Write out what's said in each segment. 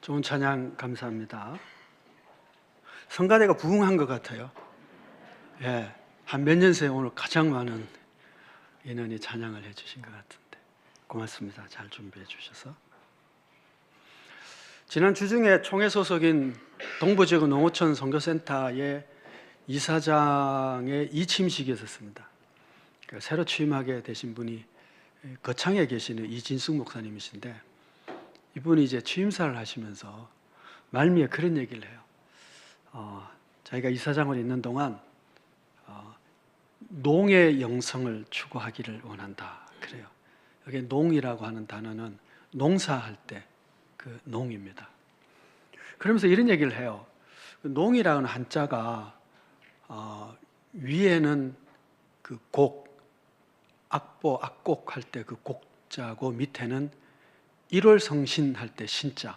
좋은 찬양 감사합니다. 성가대가 부흥한 것 같아요. 예, 한 몇 년 새에 오늘 가장 많은 인원이 찬양을 해주신 것 같은데 고맙습니다. 잘 준비해 주셔서. 지난 주중에 총회 소속인 동부지구 농어촌 선교센터의 이사장의 이침식이 있었습니다. 새로 취임하게 되신 분이 거창에 계시는 이진숙 목사님이신데, 이분이 이제 취임사를 하시면서 말미에 그런 얘기를 해요. 자기가 이사장으로 있는 동안 농의 영성을 추구하기를 원한다 그래요. 여기 농이라고 하는 단어는 농사할 때 그 농입니다. 그러면서 이런 얘기를 해요. 농이라는 한자가 위에는 그 곡, 악보, 악곡 할 때 그 곡자고, 밑에는 1월 성신 할 때 신자,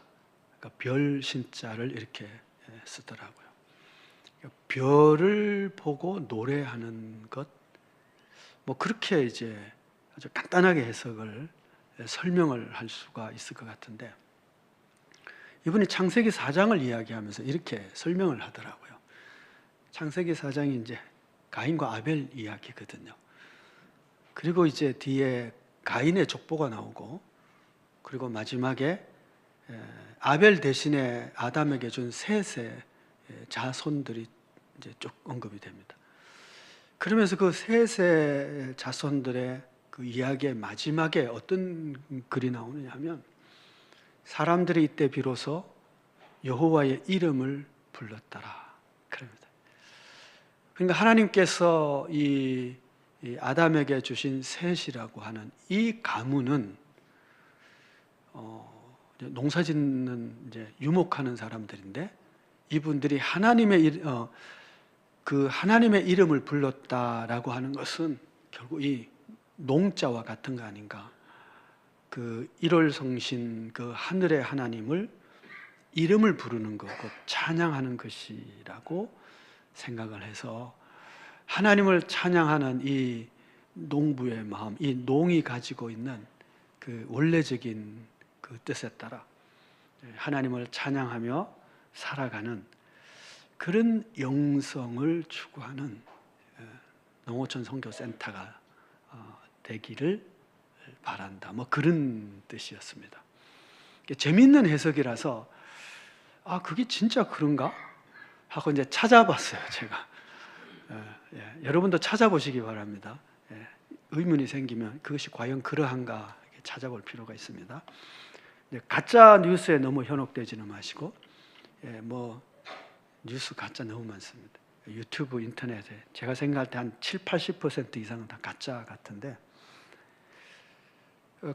그러니까 별 신자를 이렇게 쓰더라고요. 별을 보고 노래하는 것, 뭐 그렇게 이제 아주 간단하게 해석을 설명을 할 수가 있을 것 같은데, 이분이 창세기 4장을 이야기하면서 이렇게 설명을 하더라고요. 창세기 4장이 이제 가인과 아벨 이야기거든요. 그리고 이제 뒤에 가인의 족보가 나오고, 그리고 마지막에 아벨 대신에 아담에게 준 셋의 자손들이 이제 쭉 언급이 됩니다. 그러면서 그 셋의 자손들의 그 이야기의 마지막에 어떤 글이 나오느냐 하면, 사람들이 이때 비로소 여호와의 이름을 불렀더라 그럽니다. 그러니까 하나님께서 이 아담에게 주신 셋이라고 하는 이 가문은 농사짓는 이제 유목하는 사람들인데, 이분들이 하나님의 이름을 불렀다라고 하는 것은 결국 이 농자와 같은 거 아닌가. 그 1월 성신, 그 하늘의 하나님을 이름을 부르는 것, 곧 찬양하는 것이라고 생각을 해서, 하나님을 찬양하는 이 농부의 마음, 이 농이 가지고 있는 그 원래적인 그 뜻에 따라 하나님을 찬양하며 살아가는 그런 영성을 추구하는 농어촌 선교센터가 되기를 바란다, 뭐 그런 뜻이었습니다. 재미있는 해석이라서 그게 진짜 그런가 하고 이제 찾아봤어요. 제가 여러분도 찾아보시기 바랍니다. 의문이 생기면 그것이 과연 그러한가 찾아볼 필요가 있습니다. 가짜 뉴스에 너무 현혹되지는 마시고, 뭐 뉴스 가짜 너무 많습니다. 유튜브, 인터넷에 제가 생각할 때 한 70-80% 이상은 다 가짜 같은데,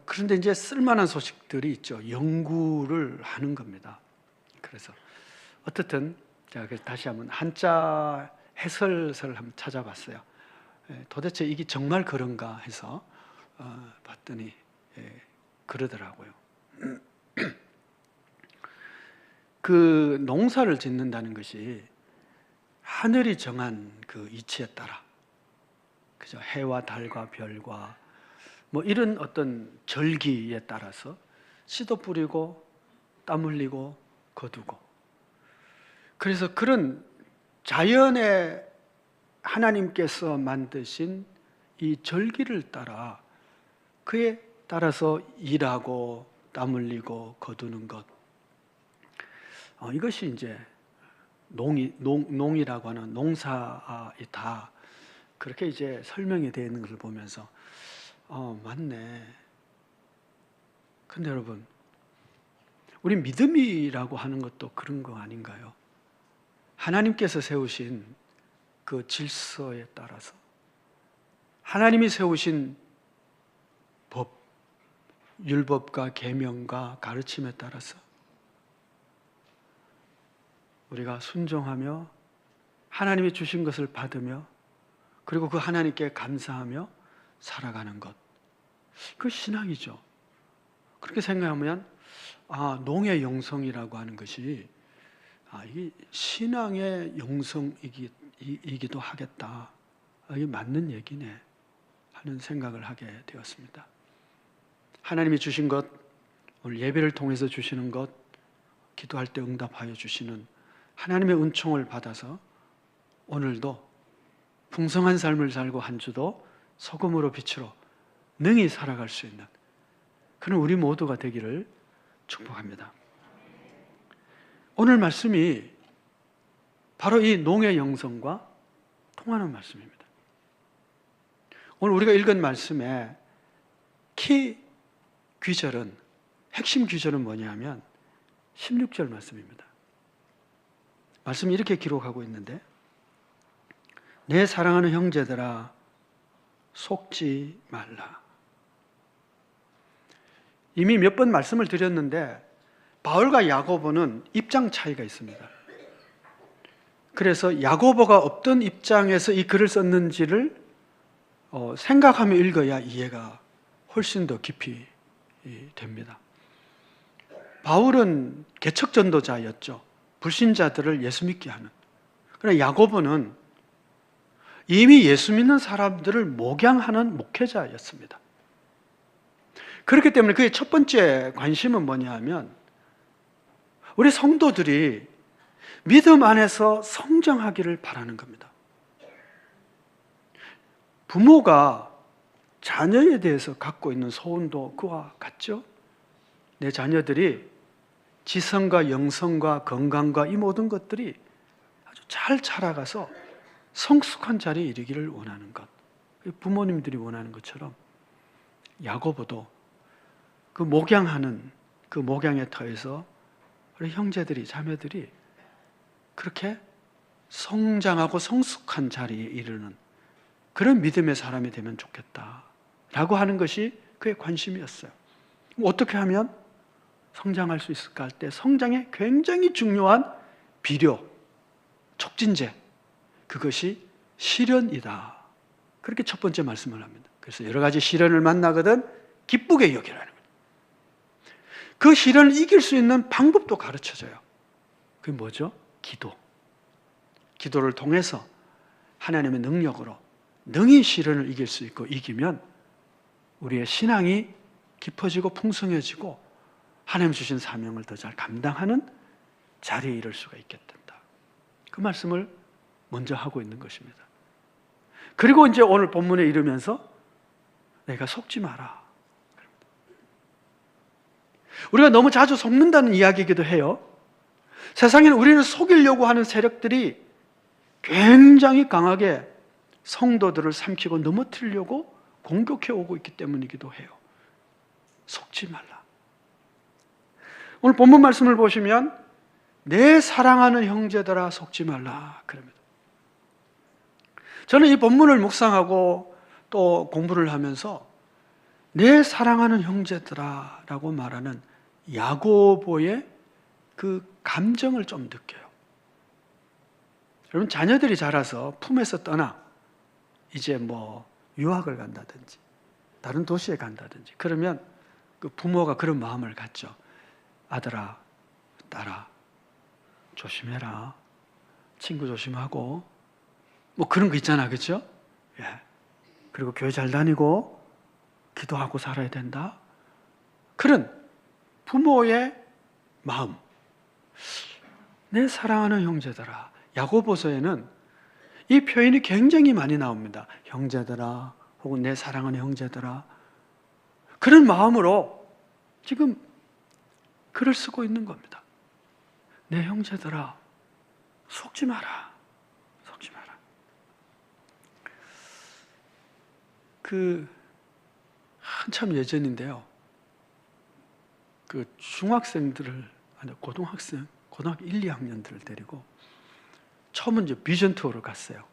그런데 이제 쓸만한 소식들이 있죠. 연구를 하는 겁니다. 그래서 어떻든 제가 다시 한번 한자 해설서를 한번 찾아봤어요. 도대체 이게 정말 그런가 해서 봤더니 그러더라고요. 그 농사를 짓는다는 것이 하늘이 정한 그 이치에 따라, 그죠? 해와 달과 별과 뭐 이런 어떤 절기에 따라서 씨도 뿌리고 땀 흘리고 거두고, 그래서 그런 자연의 하나님께서 만드신 이 절기를 따라, 그에 따라서 일하고 땀 흘리고 거두는 것, 이것이 이제 농이라고 하는 농사이다, 그렇게 이제 설명이 되어 있는 것을 보면서 맞네. 근데 여러분, 우리 믿음이라고 하는 것도 그런 거 아닌가요? 하나님께서 세우신 그 질서에 따라서, 하나님이 세우신 법, 율법과 계명과 가르침에 따라서 우리가 순종하며 하나님이 주신 것을 받으며, 그리고 그 하나님께 감사하며 살아가는 것, 그 신앙이죠. 그렇게 생각하면 농의 영성이라고 하는 것이 이게 신앙의 영성이기도 하겠다, 이게 맞는 얘기네 하는 생각을 하게 되었습니다. 하나님이 주신 것, 오늘 예배를 통해서 주시는 것, 기도할 때 응답하여 주시는 하나님의 은총을 받아서 오늘도 풍성한 삶을 살고 한 주도 소금으로 빛으로 능히 살아갈 수 있는 그런 우리 모두가 되기를 축복합니다. 오늘 말씀이 바로 이 농의 영성과 통하는 말씀입니다. 오늘 우리가 읽은 말씀의 키 귀절은, 핵심 귀절은 뭐냐면 16절 말씀입니다. 말씀이 이렇게 기록하고 있는데, 내 사랑하는 형제들아 속지 말라. 이미 몇 번 말씀을 드렸는데 바울과 야고보는 입장 차이가 있습니다. 그래서 야고보가 어떤 입장에서 이 글을 썼는지를 생각하며 읽어야 이해가 훨씬 더 깊이 됩니다. 바울은 개척 전도자였죠. 불신자들을 예수 믿게 하는. 그러나 야고보는 이미 예수 믿는 사람들을 목양하는 목회자였습니다. 그렇기 때문에 그의 첫 번째 관심은 뭐냐 하면 우리 성도들이 믿음 안에서 성장하기를 바라는 겁니다. 부모가 자녀에 대해서 갖고 있는 소원도 그와 같죠? 내 자녀들이 지성과 영성과 건강과 이 모든 것들이 아주 잘 자라가서 성숙한 자리에 이르기를 원하는 것, 부모님들이 원하는 것처럼 야고보도 그 목양하는 그 목양의 터에서 우리 형제들이, 자매들이 그렇게 성장하고 성숙한 자리에 이르는 그런 믿음의 사람이 되면 좋겠다라고 하는 것이 그의 관심이었어요. 어떻게 하면 성장할 수 있을까 할 때 성장에 굉장히 중요한 비료, 촉진제, 그것이 시련이다. 그렇게 첫 번째 말씀을 합니다. 그래서 여러 가지 시련을 만나거든 기쁘게 여기라는 거예요. 그 시련을 이길 수 있는 방법도 가르쳐줘요. 그게 뭐죠? 기도. 기도를 통해서 하나님의 능력으로 능히 시련을 이길 수 있고, 이기면 우리의 신앙이 깊어지고 풍성해지고 하나님 주신 사명을 더 잘 감당하는 자리에 이를 수가 있겠다. 그 말씀을 먼저 하고 있는 것입니다. 그리고 이제 오늘 본문에 이르면서 내가 속지 마라. 우리가 너무 자주 속는다는 이야기이기도 해요. 세상에는 우리를 속이려고 하는 세력들이 굉장히 강하게 성도들을 삼키고 넘어뜨리려고 공격해 오고 있기 때문이기도 해요. 속지 말라. 오늘 본문 말씀을 보시면 내 사랑하는 형제들아 속지 말라 그럽니다. 저는 이 본문을 묵상하고 또 공부를 하면서 내 사랑하는 형제들아 라고 말하는 야고보의 그 감정을 좀 느껴요. 여러분, 자녀들이 자라서 품에서 떠나 이제 뭐 유학을 간다든지 다른 도시에 간다든지 그러면 그 부모가 그런 마음을 갖죠. 아들아, 딸아, 조심해라. 친구 조심하고 뭐 그런 거 있잖아, 그렇죠? 예. 그리고 교회 잘 다니고 기도하고 살아야 된다. 그런 부모의 마음. 내 사랑하는 형제들아. 야고보서에는 이 표현이 굉장히 많이 나옵니다. 형제들아, 혹은 내 사랑하는 형제들아. 그런 마음으로 지금 글을 쓰고 있는 겁니다. 내 형제들아, 속지 마라. 속지 마라. 한참 예전인데요. 중학생들을, 아니 고등학교 1, 2학년들을 데리고 처음 이제 비전 투어를 갔어요.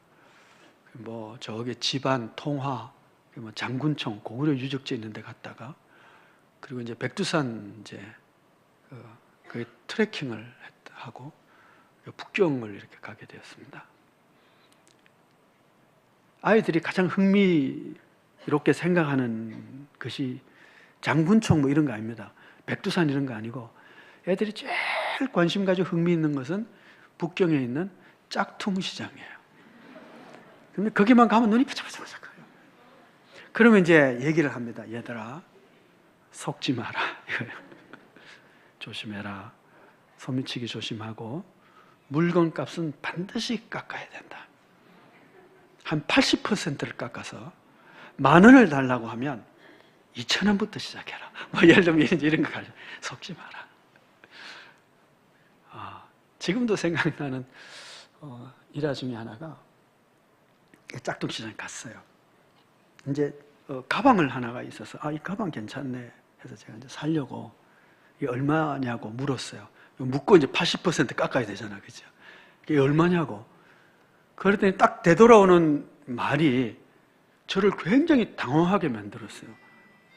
뭐 저기 집안 통화, 뭐 장군청 고구려 유적지 있는 데 갔다가, 그리고 이제 백두산 이제 그 트레킹을 하고 북경을 이렇게 가게 되었습니다. 아이들이 가장 흥미롭게 생각하는 것이 장군청 뭐 이런 거 아닙니다. 백두산 이런 거 아니고, 애들이 제일 관심 가지고 흥미 있는 것은 북경에 있는 짝퉁 시장이에요. 근데 거기만 가면 눈이 바짝바짝바짝해요. 그러면 이제 얘기를 합니다. 얘들아, 속지 마라. 조심해라. 소미치기 조심하고 물건 값은 반드시 깎아야 된다. 한 80%를 깎아서 10,000원을 달라고 하면 2,000원부터 시작해라. 뭐 예를 들면 이런 거 가지고 속지 마라. 지금도 생각나는 일화 중에 하나가 짝퉁시장에 갔어요. 이제 가방을 하나가 있어서 이 가방 괜찮네 해서 제가 이제 사려고 이게 얼마냐고 물었어요. 묻고 이제 80% 깎아야 되잖아, 그죠? 이게 얼마냐고. 그랬더니 딱 되돌아오는 말이 저를 굉장히 당황하게 만들었어요.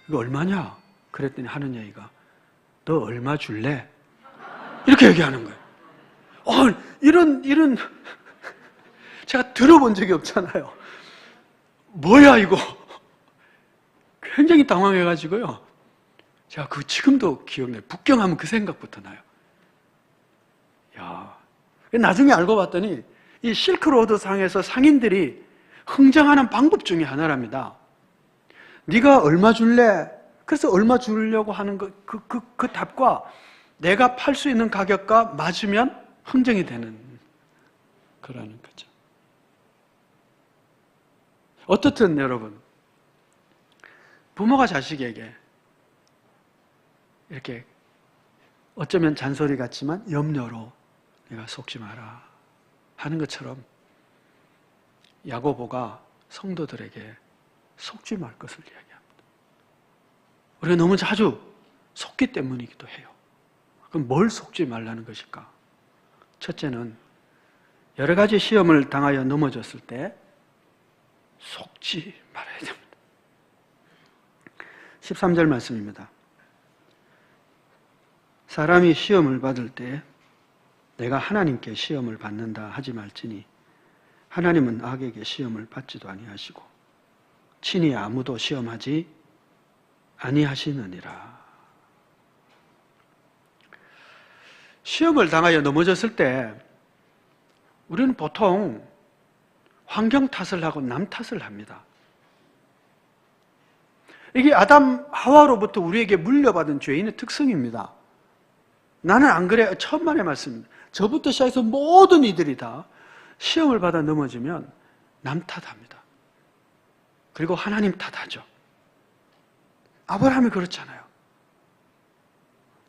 이거 얼마냐? 그랬더니 하는 얘기가 너 얼마 줄래? 이렇게 얘기하는 거예요. 이런 제가 들어본 적이 없잖아요. 뭐야 이거? 굉장히 당황해가지고요. 제가 지금도 기억나요. 북경하면 그 생각부터 나요. 야, 나중에 알고 봤더니 이 실크로드 상에서 상인들이 흥정하는 방법 중에 하나랍니다. 네가 얼마 줄래? 그래서 얼마 주려고 하는 그 답과 내가 팔 수 있는 가격과 맞으면 흥정이 되는 거라는 거죠. 어떻든 여러분, 부모가 자식에게 이렇게 어쩌면 잔소리 같지만 염려로 내가 속지 마라 하는 것처럼 야고보가 성도들에게 속지 말 것을 이야기합니다. 우리가 너무 자주 속기 때문이기도 해요. 그럼 뭘 속지 말라는 것일까? 첫째는 여러 가지 시험을 당하여 넘어졌을 때 속지 말아야 됩니다. 13절 말씀입니다. 사람이 시험을 받을 때 내가 하나님께 시험을 받는다 하지 말지니 하나님은 악에게 시험을 받지도 아니하시고 친히 아무도 시험하지 아니하시느니라. 시험을 당하여 넘어졌을 때 우리는 보통 환경 탓을 하고 남 탓을 합니다. 이게 아담 하와로부터 우리에게 물려받은 죄인의 특성입니다. 나는 안 그래. 천만의 말씀입니다. 저부터 시작해서 모든 이들이 다 시험을 받아 넘어지면 남 탓합니다. 그리고 하나님 탓하죠. 아브라함이 그렇잖아요.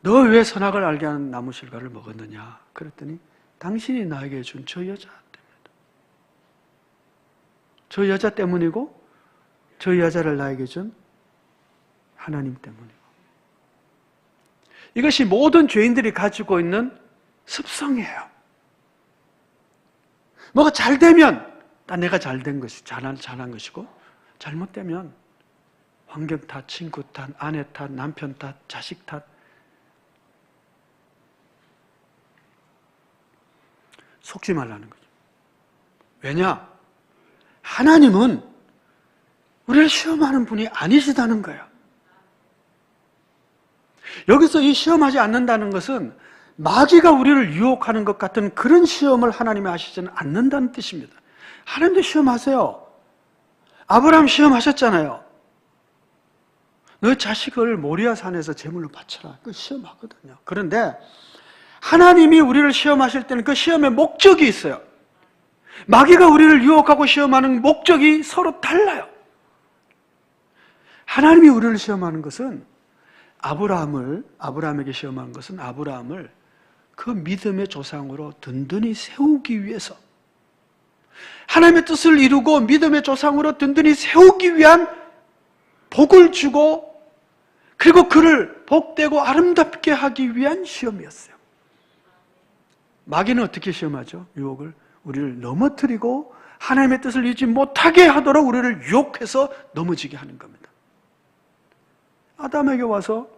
너 왜 선악을 알게 하는 나무 실과를 먹었느냐? 그랬더니 당신이 나에게 준 저 여자 때문이다. 저 여자 때문이고 저 여자를 나에게 준 하나님 때문이고. 이것이 모든 죄인들이 가지고 있는 습성이에요. 뭐가 잘 되면 내가 잘된 것이 잘한 것이고 잘못되면 환경 탓, 친구 탓, 아내 탓, 남편 탓, 자식 탓. 속지 말라는 거죠. 왜냐? 하나님은 우리를 시험하는 분이 아니시다는 거예요. 여기서 이 시험하지 않는다는 것은 마귀가 우리를 유혹하는 것 같은 그런 시험을 하나님이 하시지는 않는다는 뜻입니다. 하나님도 시험하세요. 아브라함 시험하셨잖아요. 너 자식을 모리아 산에서 제물로 바쳐라. 그 시험하거든요. 그런데 하나님이 우리를 시험하실 때는 그 시험의 목적이 있어요. 마귀가 우리를 유혹하고 시험하는 목적이 서로 달라요. 하나님이 우리를 시험하는 것은 아브라함에게 시험하는 것은 아브라함을 그 믿음의 조상으로 든든히 세우기 위해서, 하나님의 뜻을 이루고 믿음의 조상으로 든든히 세우기 위한 복을 주고, 그리고 그를 복되고 아름답게 하기 위한 시험이었어요. 마귀는 어떻게 시험하죠? 유혹을 우리를 넘어뜨리고 하나님의 뜻을 이루지 못하게 하도록 우리를 유혹해서 넘어지게 하는 겁니다. 아담에게 와서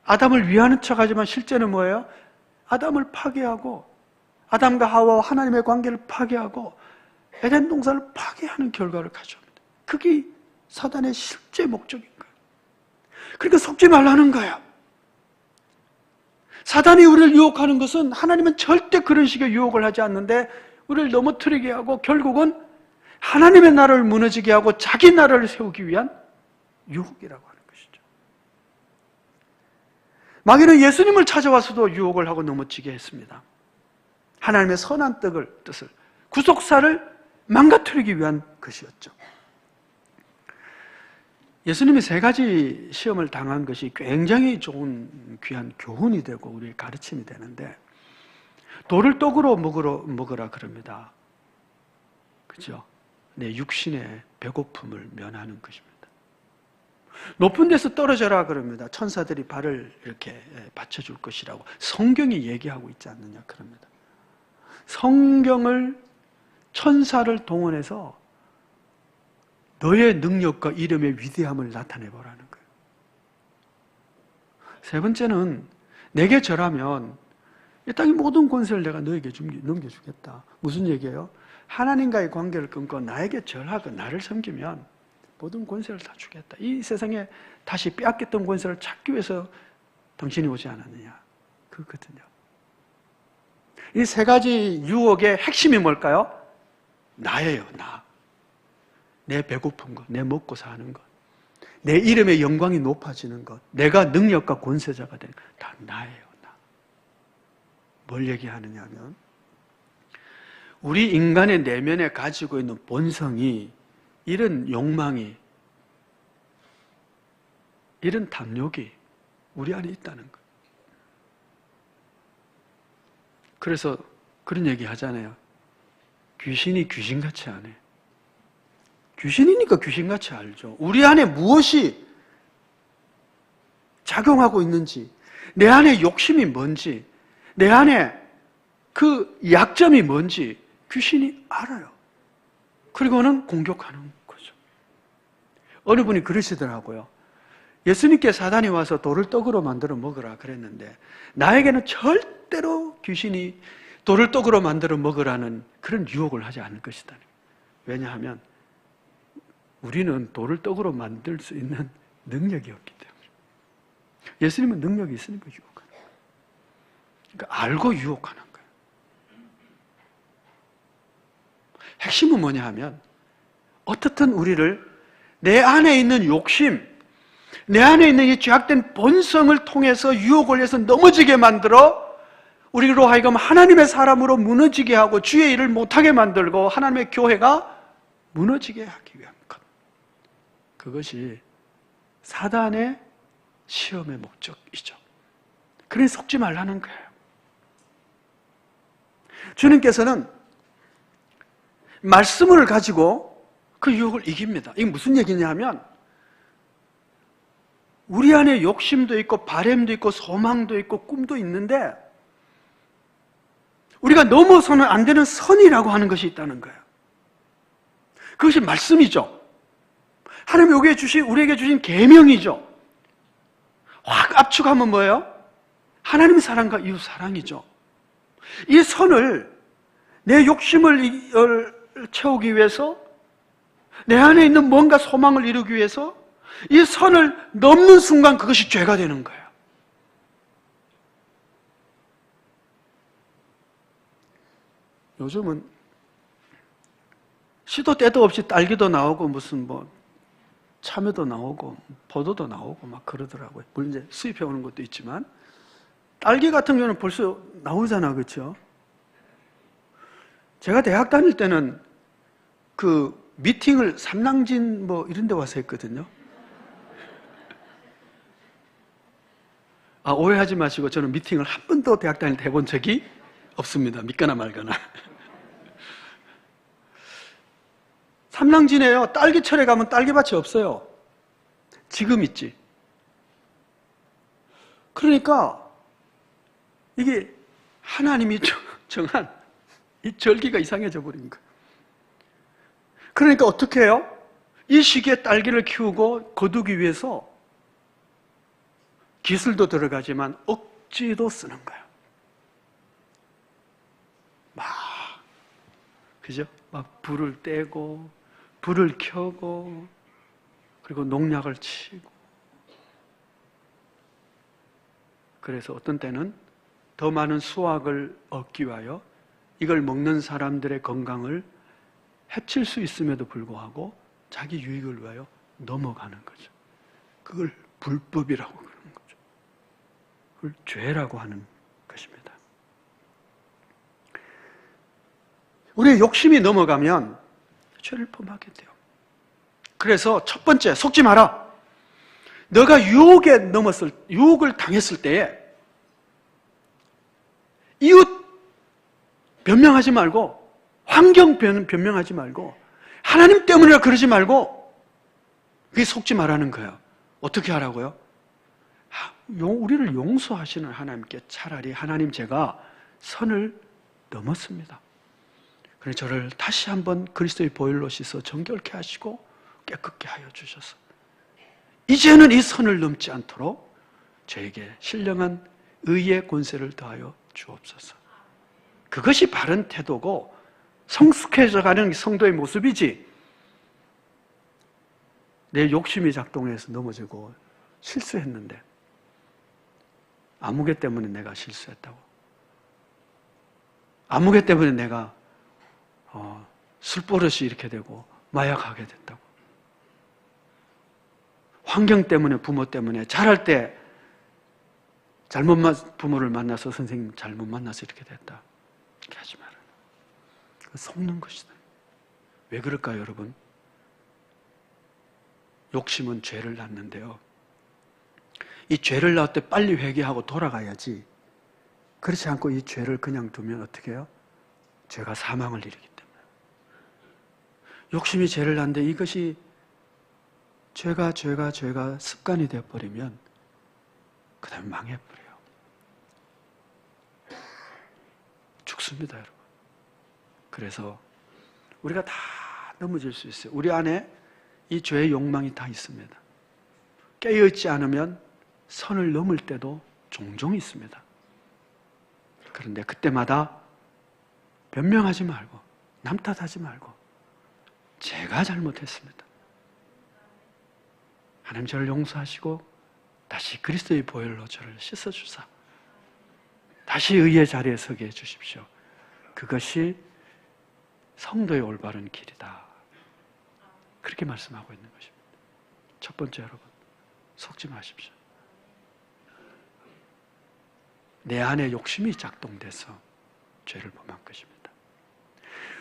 아담을 위하는 척하지만 실제는 뭐예요? 아담을 파괴하고 아담과 하와와 하나님의 관계를 파괴하고 에덴 동산을 파괴하는 결과를 가져옵니다. 그게 사단의 실제 목적인 거예요. 그러니까 속지 말라는 거예요. 사단이 우리를 유혹하는 것은 하나님은 절대 그런 식의 유혹을 하지 않는데 우리를 넘어뜨리게 하고 결국은 하나님의 나라를 무너지게 하고 자기 나라를 세우기 위한 유혹이라고 하는 것이죠. 마귀는 예수님을 찾아와서도 유혹을 하고 넘어지게 했습니다. 하나님의 선한 뜻을, 구속사를 망가뜨리기 위한 것이었죠. 예수님이 3가지 시험을 당한 것이 굉장히 좋은 귀한 교훈이 되고 우리의 가르침이 되는데, 돌을 떡으로 먹으라 그럽니다. 그죠? 내 육신의 배고픔을 면하는 것입니다. 높은 데서 떨어져라 그럽니다. 천사들이 발을 이렇게 받쳐줄 것이라고 성경이 얘기하고 있지 않느냐 그럽니다. 성경을, 천사를 동원해서 너의 능력과 이름의 위대함을 나타내보라는 거예요. 3번째는 내게 절하면 이 땅의 모든 권세를 내가 너에게 넘겨주겠다. 무슨 얘기예요? 하나님과의 관계를 끊고 나에게 절하고 나를 섬기면 모든 권세를 다 주겠다. 이 세상에 다시 빼앗겼던 권세를 찾기 위해서 당신이 오지 않았느냐. 그거거든요. 이 3가지 유혹의 핵심이 뭘까요? 나예요, 나. 내 배고픈 것, 내 먹고 사는 것, 내 이름의 영광이 높아지는 것, 내가 능력과 권세자가 되는 것, 다 나예요, 나. 뭘 얘기하느냐 하면, 우리 인간의 내면에 가지고 있는 본성이, 이런 욕망이, 이런 탐욕이 우리 안에 있다는 거예요. 그래서 그런 얘기 하잖아요. 귀신이 귀신같이 안 해. 귀신이니까 귀신같이 알죠. 우리 안에 무엇이 작용하고 있는지, 내 안에 욕심이 뭔지, 내 안에 그 약점이 뭔지 귀신이 알아요. 그리고는 공격하는 거죠. 어느 분이 그러시더라고요. 예수님께 사단이 와서 돌을 떡으로 만들어 먹으라 그랬는데 나에게는 절대로 귀신이 돌을 떡으로 만들어 먹으라는 그런 유혹을 하지 않을 것이다. 왜냐하면 우리는 돌을 떡으로 만들 수 있는 능력이 없기 때문에. 예수님은 능력이 있으니까 유혹하는 거예요. 그러니까 알고 유혹하는 거예요. 핵심은 뭐냐 하면 어떻든 우리를 내 안에 있는 욕심, 내 안에 있는 이 죄악된 본성을 통해서 유혹을 해서 넘어지게 만들어 우리로 하여금 하나님의 사람으로 무너지게 하고 주의 일을 못하게 만들고 하나님의 교회가 무너지게 하기 위한 것. 그것이 사단의 시험의 목적이죠. 그러니 속지 말라는 거예요. 주님께서는 말씀을 가지고 그 유혹을 이깁니다. 이게 무슨 얘기냐 하면 우리 안에 욕심도 있고 바램도 있고 소망도 있고 꿈도 있는데 우리가 넘어서는 안 되는 선이라고 하는 것이 있다는 거예요. 그것이 말씀이죠. 하나님이 우리에게 주신 계명이죠. 확 압축하면 뭐예요? 하나님의 사랑과 이웃 사랑이죠. 이 선을 내 욕심을 채우기 위해서 내 안에 있는 뭔가 소망을 이루기 위해서 이 선을 넘는 순간 그것이 죄가 되는 거예요. 요즘은 시도 때도 없이 딸기도 나오고 무슨 참외도 나오고 포도도 나오고 막 그러더라고요. 물론 이제 수입해 오는 것도 있지만 딸기 같은 경우는 벌써 나오잖아, 그렇죠? 제가 대학 다닐 때는 그 미팅을 삼랑진 이런 데 와서 했거든요. 오해하지 마시고 저는 미팅을 한 번도 대학 다닐 때 해본 적이 없습니다. 믿거나 말거나. 삼랑진에요. 딸기철에 가면 딸기밭이 없어요. 지금 있지. 그러니까 이게 하나님이 정한 이 절기가 이상해져 버린 거예요. 그러니까 어떻게 해요? 이 시기에 딸기를 키우고 거두기 위해서 기술도 들어가지만 억지도 쓰는 거예요. 그죠? 막 불을 떼고 불을 켜고 그리고 농약을 치고 그래서 어떤 때는 더 많은 수확을 얻기 위하여 이걸 먹는 사람들의 건강을 해칠 수 있음에도 불구하고 자기 유익을 위하여 넘어가는 거죠. 그걸 불법이라고 그러는 거죠. 죄라고 하는 것입니다. 우리의 욕심이 넘어가면 죄를 범하게 돼요. 그래서 첫 번째, 속지 마라. 너가 유혹을 당했을 때에 이웃 변명하지 말고, 환경 변명하지 말고, 하나님 때문이라 그러지 말고, 그게 속지 말라는 거예요. 어떻게 하라고요? 우리를 용서하시는 하나님께 차라리 하나님, 제가 선을 넘었습니다. 그래서 저를 다시 한번 그리스도의 보혈로 씻어 정결케 하시고 깨끗게 하여 주셔서 이제는 이 선을 넘지 않도록 저에게 신령한 의의 권세를 더하여 주옵소서. 그것이 바른 태도고 성숙해져가는 성도의 모습이지, 내 욕심이 작동해서 넘어지고 실수했는데 아무개 때문에 내가 실수했다고, 아무개 때문에 내가 술버릇이 이렇게 되고 마약하게 됐다고, 환경 때문에, 부모 때문에, 자랄 때 부모를 만나서 선생님 잘못 만나서 이렇게 됐다, 이렇게 하지 마라. 속는 것이다. 왜 그럴까요, 여러분? 욕심은 죄를 낳는데요, 이 죄를 낳을 때 빨리 회개하고 돌아가야지, 그렇지 않고 이 죄를 그냥 두면 어떻게 해요? 죄가 사망을 이루기 때문에. 욕심이 죄를 낳는데 이것이 죄가 습관이 되어버리면 그 다음에 망해버려요. 죽습니다, 여러분. 그래서 우리가 다 넘어질 수 있어요. 우리 안에 이 죄의 욕망이 다 있습니다. 깨어있지 않으면 선을 넘을 때도 종종 있습니다. 그런데 그때마다 변명하지 말고, 남 탓하지 말고, 제가 잘못했습니다. 하나님 저를 용서하시고 다시 그리스도의 보혈로 저를 씻어주사 다시 의의 자리에 서게 해주십시오. 그것이 성도의 올바른 길이다, 그렇게 말씀하고 있는 것입니다. 첫 번째, 여러분, 속지 마십시오. 내 안에 욕심이 작동돼서 죄를 범한 것입니다.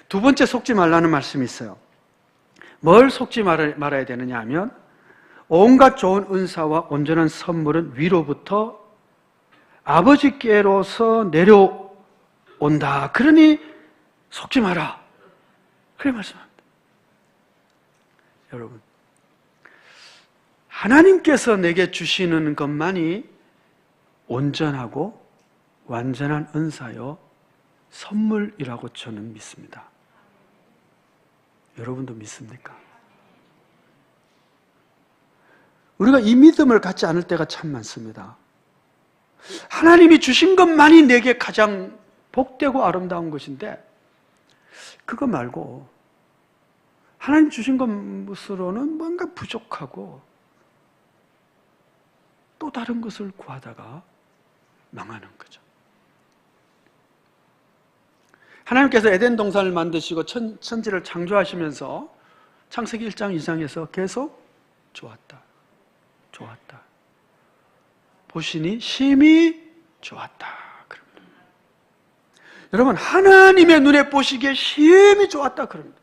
두 번째, 속지 말라는 말씀이 있어요. 뭘 속지 말아야 되느냐 하면, 온갖 좋은 은사와 온전한 선물은 위로부터 아버지께로서 내려온다. 그러니 속지 마라, 그래 말씀합니다. 여러분, 하나님께서 내게 주시는 것만이 온전하고 완전한 은사요 선물이라고 저는 믿습니다. 여러분도 믿습니까? 우리가 이 믿음을 갖지 않을 때가 참 많습니다. 하나님이 주신 것만이 내게 가장 복되고 아름다운 것인데, 그거 말고 하나님 주신 것으로는 뭔가 부족하고 또 다른 것을 구하다가 망하는 거죠. 하나님께서 에덴 동산을 만드시고 천지를 창조하시면서 창세기 1장 2장에서 계속 좋았다, 좋았다, 보시니 심히 좋았다. 그럽니다. 여러분, 하나님의 눈에 보시기에 심히 좋았다 그럽니다.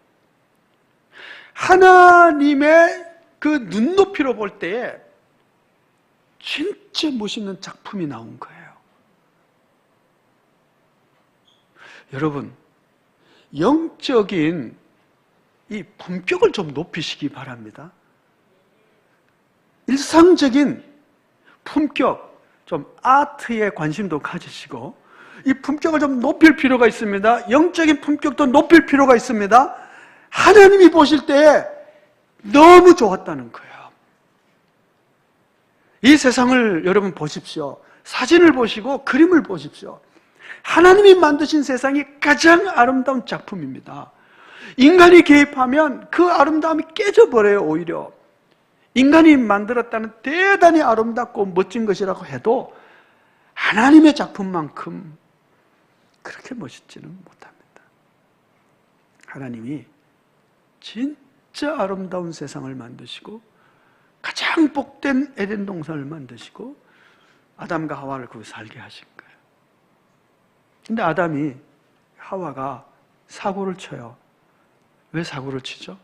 하나님의 그 눈높이로 볼 때에 진짜 멋있는 작품이 나온 거예요. 여러분, 영적인 이 품격을 좀 높이시기 바랍니다. 일상적인 품격, 좀 아트에 관심도 가지시고 이 품격을 좀 높일 필요가 있습니다. 영적인 품격도 높일 필요가 있습니다. 하나님이 보실 때 너무 좋았다는 거예요. 이 세상을 여러분 보십시오. 사진을 보시고 그림을 보십시오. 하나님이 만드신 세상이 가장 아름다운 작품입니다. 인간이 개입하면 그 아름다움이 깨져버려요. 오히려 인간이 만들었다는 대단히 아름답고 멋진 것이라고 해도 하나님의 작품만큼 그렇게 멋있지는 못합니다. 하나님이 진짜 아름다운 세상을 만드시고 가장 복된 에덴 동산을 만드시고 아담과 하와를 거기 살게 하신 거예요. 근데 아담이, 하와가 사고를 쳐요. 왜 사고를 치죠?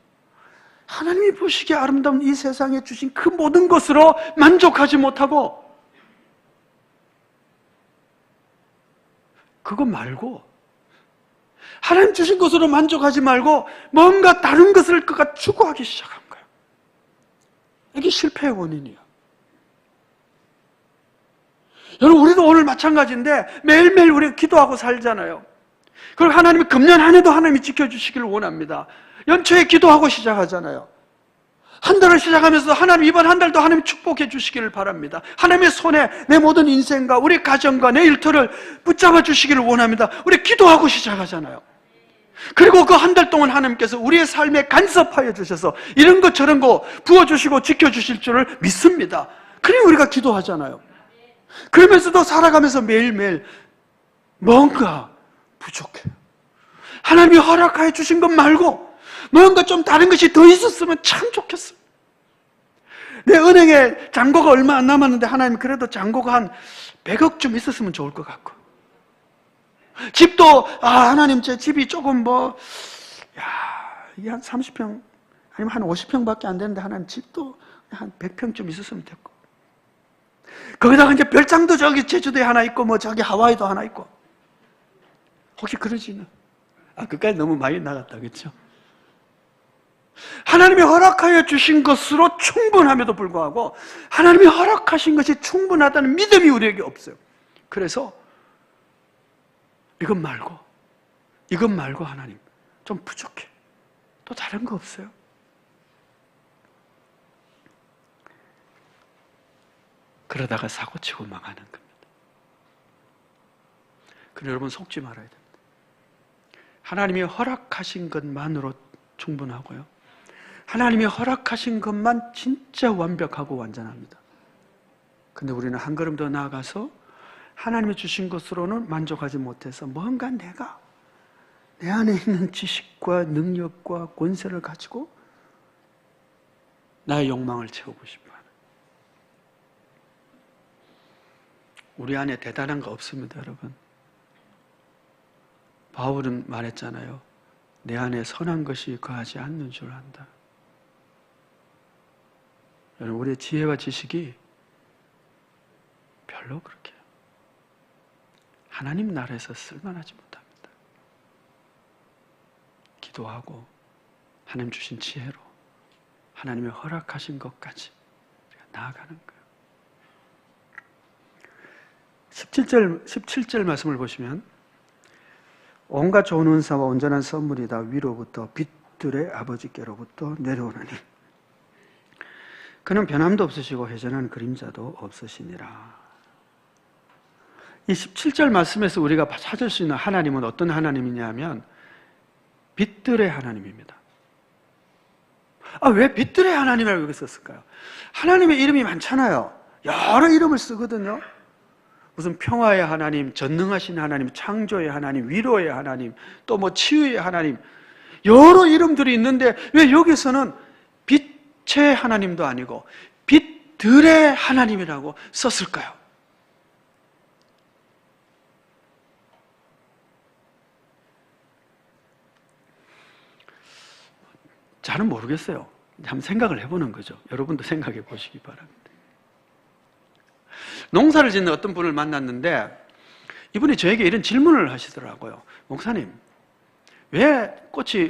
하나님이 보시기에 아름다운 이 세상에 주신 그 모든 것으로 만족하지 못하고, 그거 말고 하나님 주신 것으로 만족하지 말고 뭔가 다른 것을 그가 추구하기 시작한 거예요. 이게 실패의 원인이에요. 여러분, 우리도 오늘 마찬가지인데 매일매일 우리가 기도하고 살잖아요. 그리고 하나님이 금년 한 해도 하나님이 지켜주시기를 원합니다. 연초에 기도하고 시작하잖아요. 한 달을 시작하면서 하나님 이번 한 달도 하나님 축복해 주시기를 바랍니다. 하나님의 손에 내 모든 인생과 우리 가정과 내 일터를 붙잡아 주시기를 원합니다. 우리 기도하고 시작하잖아요. 그리고 그 한 달 동안 하나님께서 우리의 삶에 간섭하여 주셔서 이런 거 저런 거 부어주시고 지켜주실 줄을 믿습니다. 그리고 우리가 기도하잖아요. 그러면서도 살아가면서 매일매일 뭔가 부족해요. 하나님이 허락하여 주신 것 말고 뭔가 좀 다른 것이 더 있었으면 참 좋겠어요. 내 은행에 잔고가 얼마 안 남았는데 하나님 그래도 잔고가 한 100억쯤 있었으면 좋을 것 같고, 집도 하나님 제 집이 조금 이게 한 30평 아니면 한 50평밖에 안 되는데 하나님 집도 한 100평쯤 있었으면 됐고, 거기다가 이제 별장도 저기 제주도에 하나 있고 저기 하와이도 하나 있고, 혹시 그러지는? 그까지 너무 많이 나갔다, 그렇죠? 하나님이 허락하여 주신 것으로 충분함에도 불구하고 하나님이 허락하신 것이 충분하다는 믿음이 우리에게 없어요. 그래서 이것 말고 하나님 좀 부족해. 또 다른 거 없어요? 그러다가 사고치고 망하는 겁니다. 그럼 여러분 속지 말아야 됩니다. 하나님이 허락하신 것만으로 충분하고요, 하나님이 허락하신 것만 진짜 완벽하고 완전합니다. 근데 우리는 한 걸음 더 나아가서 하나님이 주신 것으로는 만족하지 못해서 뭔가 내가 내 안에 있는 지식과 능력과 권세를 가지고 나의 욕망을 채우고 싶어하는, 우리 안에 대단한 거 없습니다, 여러분. 바울은 말했잖아요. 내 안에 선한 것이 거하지 않는 줄 안다. 여러분, 우리의 지혜와 지식이 별로 그렇게 하나님 나라에서 쓸만하지 못합니다. 기도하고 하나님 주신 지혜로 하나님의 허락하신 것까지 우리가 나아가는 거예요. 17절 말씀을 보시면, 온갖 좋은 은사와 온전한 선물이 다 위로부터 빛들의 아버지께로부터 내려오느니 그는 변함도 없으시고 회전한 그림자도 없으시니라. 이 17절 말씀에서 우리가 찾을 수 있는 하나님은 어떤 하나님이냐면 빛들의 하나님입니다. 왜 빛들의 하나님이라고 여기 썼을까요? 하나님의 이름이 많잖아요. 여러 이름을 쓰거든요. 무슨 평화의 하나님, 전능하신 하나님, 창조의 하나님, 위로의 하나님, 또 치유의 하나님, 여러 이름들이 있는데 왜 여기서는 빛의 하나님도 아니고 빛들의 하나님이라고 썼을까요? 잘은 모르겠어요. 한번 생각을 해보는 거죠. 여러분도 생각해 보시기 바랍니다. 농사를 짓는 어떤 분을 만났는데 이분이 저에게 이런 질문을 하시더라고요. 목사님, 왜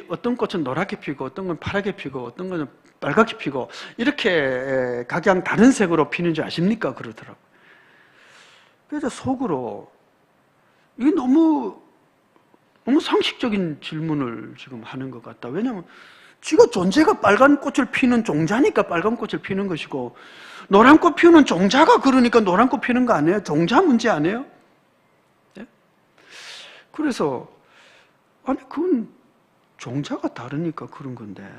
어떤 꽃은 노랗게 피고 어떤 건 파랗게 피고 어떤 건 빨갛게 피고 이렇게 각양 다른 색으로 피는 줄 아십니까? 그러더라고요. 그래서 속으로 이게 너무 상식적인 질문을 지금 하는 것 같다. 왜냐하면 지가 존재가 빨간 꽃을 피는 종자니까 빨간 꽃을 피는 것이고, 노란 꽃 피우는 종자가 그러니까 노란 꽃 피는 거 아니에요? 종자 문제 아니에요? 네? 그래서 그건 종자가 다르니까 그런 건데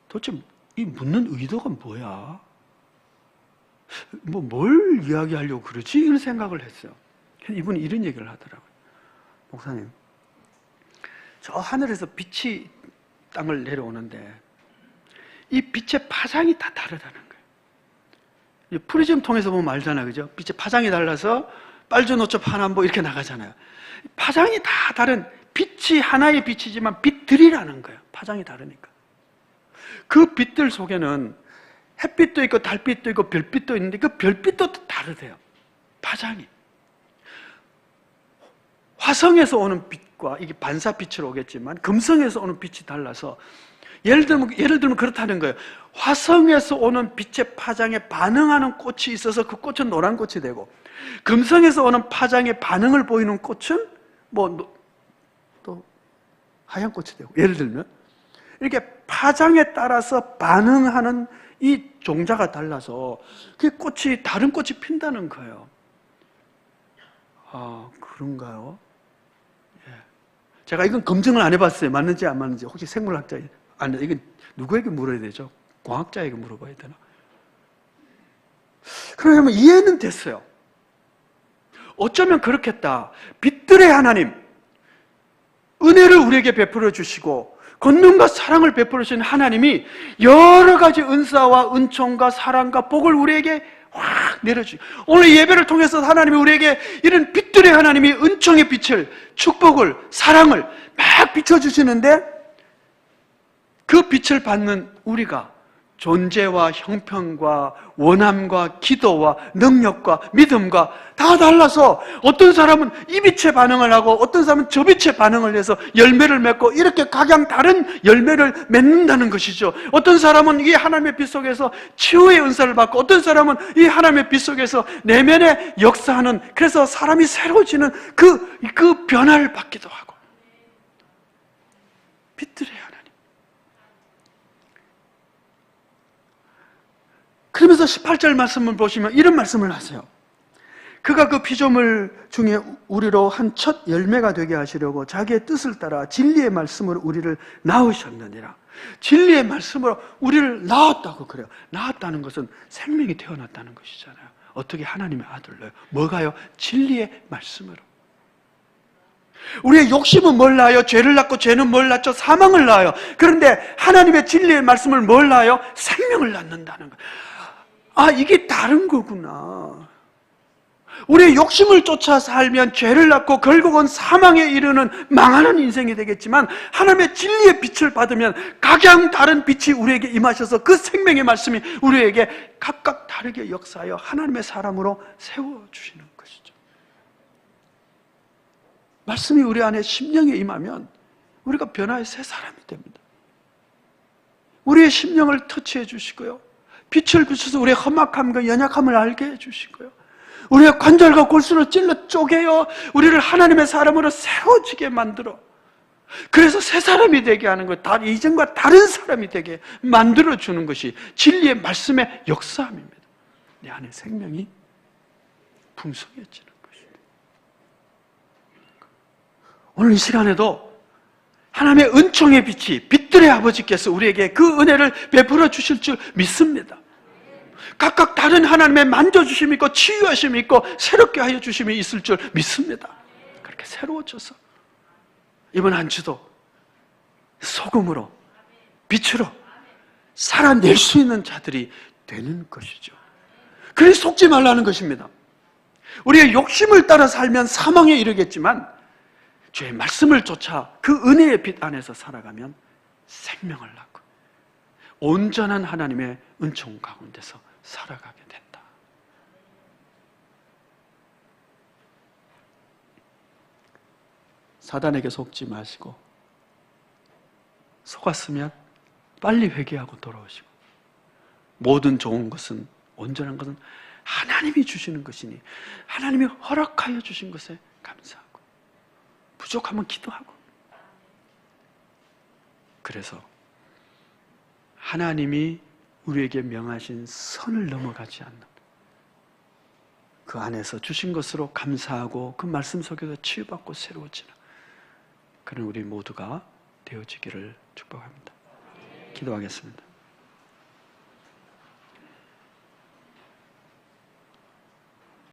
도대체 이 묻는 의도가 뭐야? 뭘 이야기하려고 그러지? 이런 생각을 했어요. 이분이 이런 얘기를 하더라고요. 목사님, 저 하늘에서 빛이 땅을 내려오는데 이 빛의 파장이 다 다르다는 거예요. 프리즘 통해서 보면 알잖아요, 그죠? 빛의 파장이 달라서 빨주노초 파남보 이렇게 나가잖아요. 파장이 다 다른, 빛이 하나의 빛이지만 빛들이라는 거예요. 파장이 다르니까. 그 빛들 속에는 햇빛도 있고 달빛도 있고 별빛도 있는데 그 별빛도 다르대요. 파장이. 화성에서 오는 빛과 이게 반사빛으로 오겠지만 금성에서 오는 빛이 달라서 예를 들면 그렇다는 거예요. 화성에서 오는 빛의 파장에 반응하는 꽃이 있어서 그 꽃은 노란 꽃이 되고, 금성에서 오는 파장에 반응을 보이는 꽃은 또 하얀 꽃이 되고, 예를 들면 이렇게 파장에 따라서 반응하는 이 종자가 달라서 그 꽃이 다른 꽃이 핀다는 거예요. 아, 그런가요? 예. 제가 이건 검증을 안 해봤어요. 맞는지 안 맞는지. 혹시 생물학자 아니, 이건 누구에게 물어야 되죠? 과학자에게 물어봐야 되나? 그러면 이해는 됐어요. 어쩌면 그렇겠다. 빛들의 하나님, 은혜를 우리에게 베풀어 주시고 권능과 사랑을 베풀어 주시는 하나님이 여러 가지 은사와 은총과 사랑과 복을 우리에게 확 내려주시고, 오늘 예배를 통해서 하나님이 우리에게 이런 빛들의 하나님이 은총의 빛을, 축복을, 사랑을 막 비춰주시는데, 그 빛을 받는 우리가 존재와 형편과 원함과 기도와 능력과 믿음과 다 달라서 어떤 사람은 이 빛에 반응을 하고 어떤 사람은 저 빛에 반응을 해서 열매를 맺고 이렇게 각양 다른 열매를 맺는다는 것이죠. 어떤 사람은 이 하나님의 빛 속에서 치유의 은사를 받고 어떤 사람은 이 하나님의 빛 속에서 내면에 역사하는, 그래서 사람이 새로워지는 그 변화를 받기도 하고. 빛들의 하나님. 그러면서 18절 말씀을 보시면 이런 말씀을 하세요. 그가 그 피조물 중에 우리로 한 첫 열매가 되게 하시려고 자기의 뜻을 따라 진리의 말씀으로 우리를 낳으셨느니라. 진리의 말씀으로 우리를 낳았다고 그래요. 낳았다는 것은 생명이 태어났다는 것이잖아요. 어떻게 하나님의 아들로요? 뭐가요? 진리의 말씀으로. 우리의 욕심은 뭘 낳아요? 죄를 낳고 죄는 뭘 낳죠? 사망을 낳아요. 그런데 하나님의 진리의 말씀을 뭘 낳아요? 생명을 낳는다는 거예요. 아, 이게 다른 거구나. 우리의 욕심을 쫓아 살면 죄를 낳고 결국은 사망에 이르는 망하는 인생이 되겠지만, 하나님의 진리의 빛을 받으면 각양 다른 빛이 우리에게 임하셔서 그 생명의 말씀이 우리에게 각각 다르게 역사하여 하나님의 사람으로 세워주시는 것이죠. 말씀이 우리 안에 심령에 임하면 우리가 변화의 새 사람이 됩니다. 우리의 심령을 터치해 주시고요, 빛을 비춰서 우리의 험악함과 연약함을 알게 해주시고요, 우리의 관절과 골수를 찔러 쪼개요 우리를 하나님의 사람으로 세워지게 만들어, 그래서 새 사람이 되게 하는 것, 이전과 다른 사람이 되게 만들어주는 것이 진리의 말씀의 역사함입니다. 내 안에 생명이 풍성해지는 것입니다. 오늘 이 시간에도 하나님의 은총의 빛이, 빛들의 아버지께서 우리에게 그 은혜를 베풀어 주실 줄 믿습니다. 각각 다른 하나님의 만져주심이 있고 치유하심이 있고 새롭게 하여 주심이 있을 줄 믿습니다. 그렇게 새로워져서 이번 한 주도 소금으로, 빛으로 살아낼 수 있는 자들이 되는 것이죠. 그래서 속지 말라는 것입니다. 우리의 욕심을 따라 살면 사망에 이르겠지만 주의 말씀을 쫓아 그 은혜의 빛 안에서 살아가면 생명을 낳고 온전한 하나님의 은총 가운데서 살아가게 된다. 사단에게 속지 마시고, 속았으면 빨리 회개하고 돌아오시고, 모든 좋은 것은, 온전한 것은 하나님이 주시는 것이니 하나님이 허락하여 주신 것에 감사하고, 부족하면 기도하고, 그래서 하나님이 우리에게 명하신 선을 넘어가지 않는 그 안에서 주신 것으로 감사하고 그 말씀 속에서 치유받고 새로워지는 그런 우리 모두가 되어지기를 축복합니다. 기도하겠습니다.